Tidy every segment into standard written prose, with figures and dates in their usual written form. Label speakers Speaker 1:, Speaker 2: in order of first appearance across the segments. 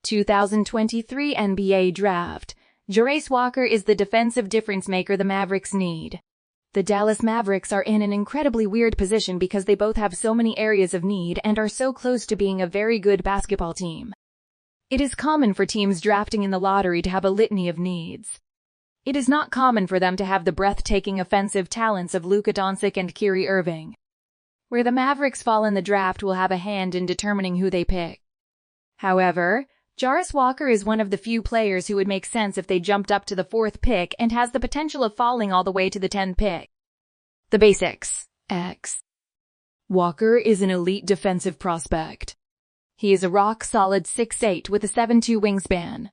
Speaker 1: 2023 NBA Draft. Jarace Walker is the defensive difference maker the Mavericks need. The Dallas Mavericks are in an incredibly weird position because they both have so many areas of need and are so close to being a very good basketball team. It is common for teams drafting in the lottery to have a litany of needs. It is not common for them to have the breathtaking offensive talents of Luka Doncic and Kyrie Irving. Where the Mavericks fall in the draft will have a hand in determining who they pick. However, Jarace Walker is one of the few players who would make sense if they jumped up to the 4th pick and has the potential of falling all the way to the 10th pick. The basics. X. Walker is an elite defensive prospect. He is a rock-solid 6'8" with a 7'2" wingspan.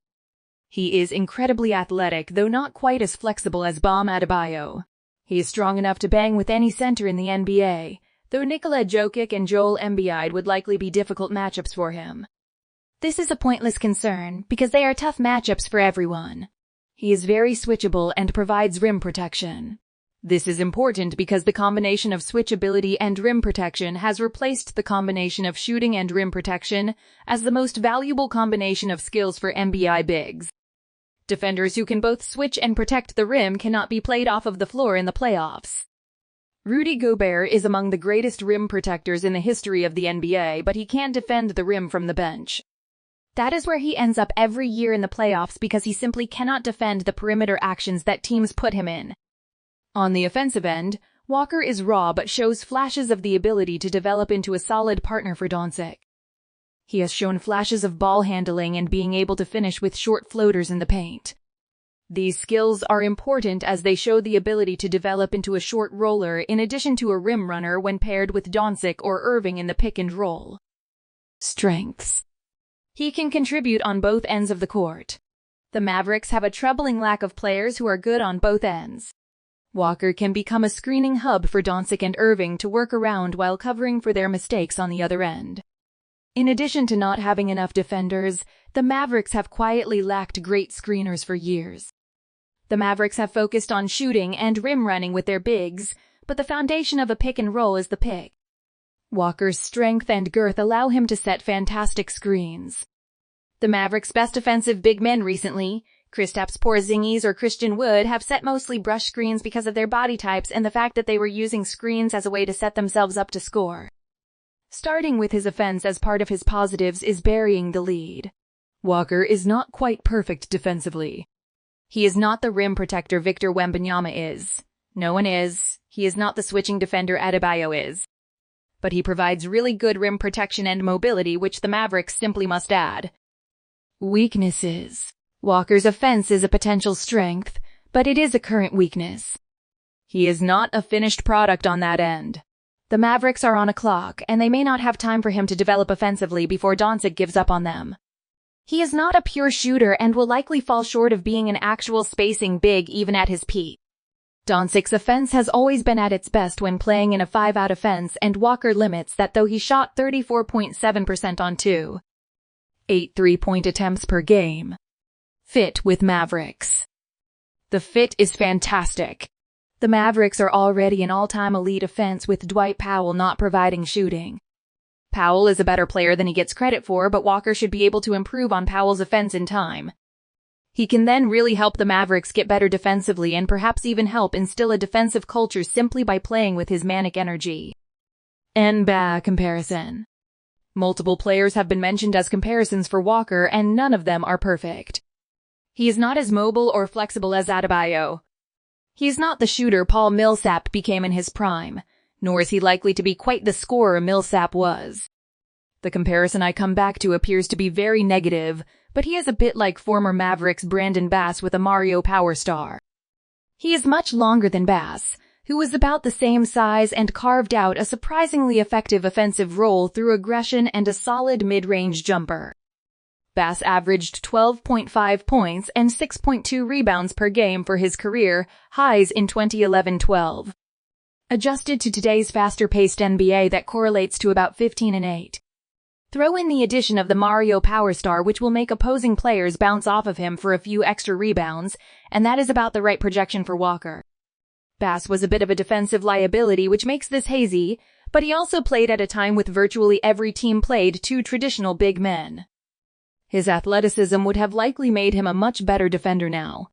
Speaker 1: He is incredibly athletic, though not quite as flexible as Bam Adebayo. He is strong enough to bang with any center in the NBA, though Nikola Jokic and Joel Embiid would likely be difficult matchups for him. This is a pointless concern, because they are tough matchups for everyone. He is very switchable and provides rim protection. This is important because the combination of switchability and rim protection has replaced the combination of shooting and rim protection as the most valuable combination of skills for NBA bigs. Defenders who can both switch and protect the rim cannot be played off of the floor in the playoffs. Rudy Gobert is among the greatest rim protectors in the history of the NBA, but he can't defend the rim from the bench. That is where he ends up every year in the playoffs because he simply cannot defend the perimeter actions that teams put him in. On the offensive end, Walker is raw but shows flashes of the ability to develop into a solid partner for Doncic. He has shown flashes of ball handling and being able to finish with short floaters in the paint. These skills are important as they show the ability to develop into a short roller in addition to a rim runner when paired with Doncic or Irving in the pick and roll. Strengths. He can contribute on both ends of the court. The Mavericks have a troubling lack of players who are good on both ends. Walker can become a screening hub for Doncic and Irving to work around while covering for their mistakes on the other end. In addition to not having enough defenders, the Mavericks have quietly lacked great screeners for years. The Mavericks have focused on shooting and rim running with their bigs, but the foundation of a pick and roll is the pick. Walker's strength and girth allow him to set fantastic screens. The Mavericks' best offensive big men recently, Kristaps Porzingis or Christian Wood, have set mostly brush screens because of their body types and the fact that they were using screens as a way to set themselves up to score. Starting with his offense as part of his positives is burying the lead. Walker is not quite perfect defensively. He is not the rim protector Victor Wembanyama is. No one is. He is not the switching defender Adebayo is. But he provides really good rim protection and mobility, which the Mavericks simply must add. Weaknesses. Walker's offense is a potential strength, but it is a current weakness. He is not a finished product on that end. The Mavericks are on a clock, and they may not have time for him to develop offensively before Doncic gives up on them. He is not a pure shooter and will likely fall short of being an actual spacing big even at his peak. Doncic's offense has always been at its best when playing in a 5-out offense, and Walker limits that, though he shot 34.7% on 2.8 3-point attempts per game. Fit with Mavericks. The fit is fantastic. The Mavericks are already an all-time elite offense with Dwight Powell not providing shooting. Powell is a better player than he gets credit for, but Walker should be able to improve on Powell's offense in time. He can then really help the Mavericks get better defensively and perhaps even help instill a defensive culture simply by playing with his manic energy. NBA comparison. Multiple players have been mentioned as comparisons for Walker, and none of them are perfect. He is not as mobile or flexible as Adebayo. He is not the shooter Paul Millsap became in his prime, nor is he likely to be quite the scorer Millsap was. The comparison I come back to appears to be very negative, but he is a bit like former Mavericks Brandon Bass with a Mario Power Star. He is much longer than Bass, who was about the same size and carved out a surprisingly effective offensive role through aggression and a solid mid-range jumper. Bass averaged 12.5 points and 6.2 rebounds per game for his career highs in 2011-12. Adjusted to today's faster-paced NBA, that correlates to about 15-8. Throw in the addition of the Mario Power Star, which will make opposing players bounce off of him for a few extra rebounds, and that is about the right projection for Walker. Bass was a bit of a defensive liability, which makes this hazy, but he also played at a time with virtually every team played two traditional big men. His athleticism would have likely made him a much better defender now.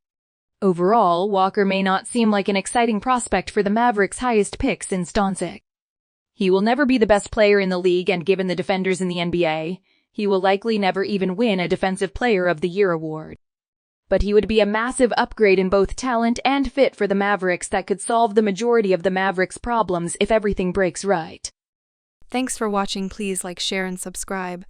Speaker 1: Overall, Walker may not seem like an exciting prospect for the Mavericks' highest pick since Doncic. He will never be the best player in the league, and given the defenders in the NBA, he will likely never even win a Defensive Player of the Year award. But he would be a massive upgrade in both talent and fit for the Mavericks that could solve the majority of the Mavericks' problems if everything breaks right.
Speaker 2: Thanks for watching. Please like, share, and subscribe.